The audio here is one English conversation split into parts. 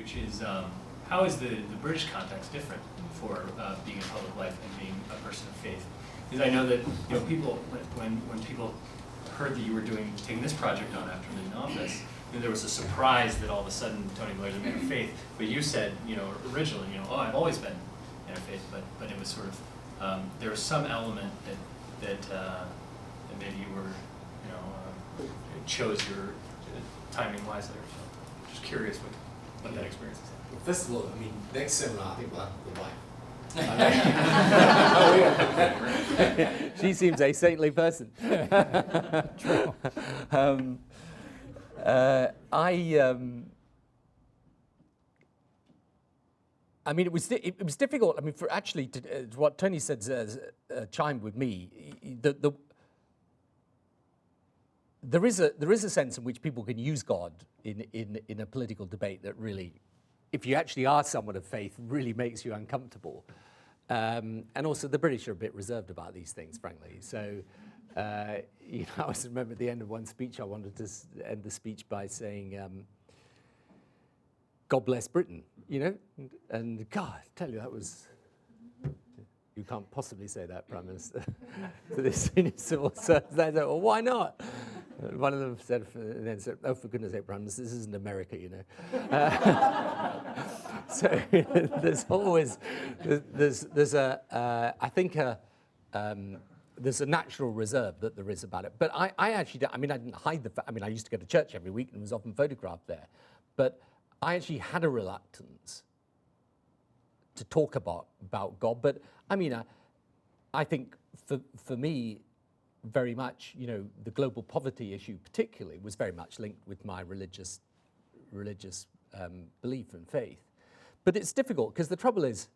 which is how is the British context different for being in public life and being a person of faith? Because I know that people, when people heard that you were taking this project on after leaving office, there was a surprise that all of a sudden Tony Blair's a man of faith. But you said, originally, oh, I've always been man of faith, but it was sort of there was some element that maybe you were, chose your timing wisely. So just curious what that experience is like. Well, first of all, next seminar I think we'll have the wife. She seems a saintly person. True. It was difficult. For actually, what Tony said chimed with me. There is a sense in which people can use God in a political debate that really, if you actually are someone of faith, really makes you uncomfortable. And also, the British are a bit reserved about these things, frankly. So, I always remember at the end of one speech, I wanted to end the speech by saying, God bless Britain, And God, I tell you, that was, you can't possibly say that, Prime Minister, to this senior civil servant. They said, well, why not? One of them said, oh, for goodness sake, Prime Minister, this isn't America, So there's always, there's a natural reserve that there is about it. But I actually don't, I didn't hide the fact, I used to go to church every week and was often photographed there. But I actually had a reluctance to talk about God. But I think for me, very much, the global poverty issue particularly was very much linked with my religious belief and faith. But it's difficult because the trouble is,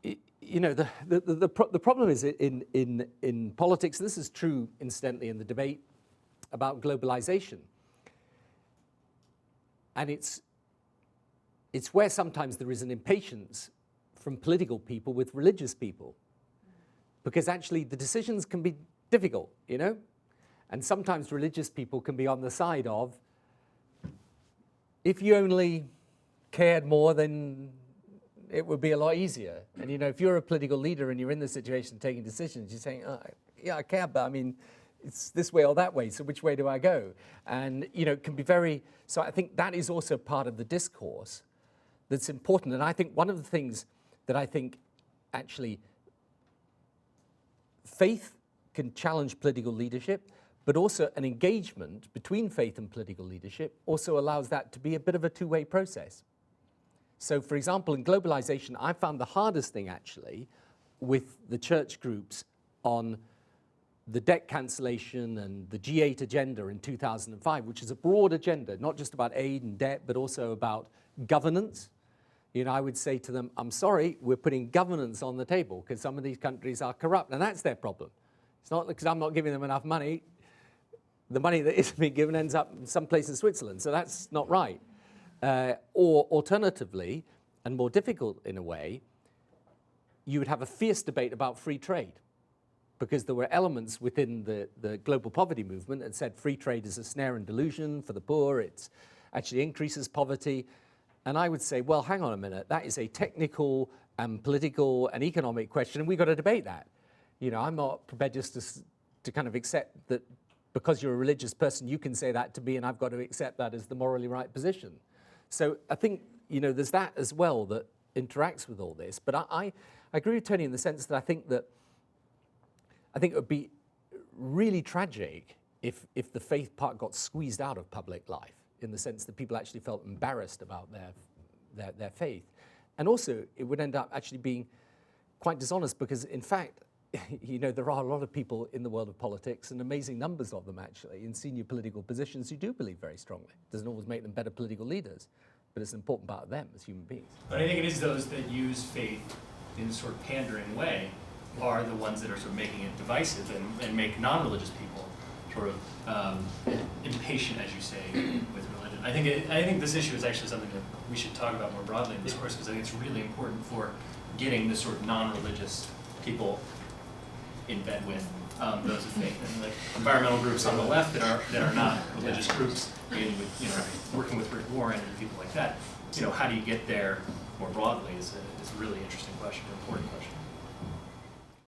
the problem is in politics. This is true, incidentally, in the debate about globalization, and it's where sometimes there is an impatience from political people with religious people, because actually the decisions can be difficult, and sometimes religious people can be on the side of, if you only cared more, then it would be a lot easier. And if you're a political leader and you're in the situation taking decisions, you're saying, oh, yeah, I care, but it's this way or that way, so which way do I go? And it can be so I think that is also part of the discourse that's important. And I think one of the things that I think actually faith can challenge political leadership, but also an engagement between faith and political leadership also allows that to be a bit of a two-way process. So, for example, in globalization, I found the hardest thing actually with the church groups on the debt cancellation and the G8 agenda in 2005, which is a broad agenda, not just about aid and debt, but also about governance. I would say to them, I'm sorry, we're putting governance on the table because some of these countries are corrupt, and that's their problem. It's not because I'm not giving them enough money. The money that is being given ends up someplace in Switzerland, so that's not right. Or alternatively, and more difficult in a way, you would have a fierce debate about free trade, because there were elements within the global poverty movement that said free trade is a snare and delusion for the poor, it actually increases poverty. And I would say, well, hang on a minute, that is a technical and political and economic question, and we've got to debate that. I'm not prepared just to kind of accept that because you're a religious person, you can say that to me, and I've got to accept that as the morally right position. So I think, there's that as well that interacts with all this. But I agree with Tony in the sense that I think it would be really tragic if the faith part got squeezed out of public life, in the sense that people actually felt embarrassed about their faith. And also, it would end up actually being quite dishonest, because in fact, there are a lot of people in the world of politics, and amazing numbers of them actually, in senior political positions who do believe very strongly. It doesn't always make them better political leaders, but it's an important part of them as human beings. But I think it is those that use faith in a sort of pandering way are the ones that are sort of making it divisive and make non-religious people sort of impatient, as you say, with religion. I think this issue is actually something that we should talk about more broadly in this course, because I think it's really important for getting the sort of non-religious people in bed with those of faith, and like environmental groups on the left that are not religious groups, and with, you know, working with Rick Warren and people like that. You know, how do you get there more broadly is a really interesting question, an important question.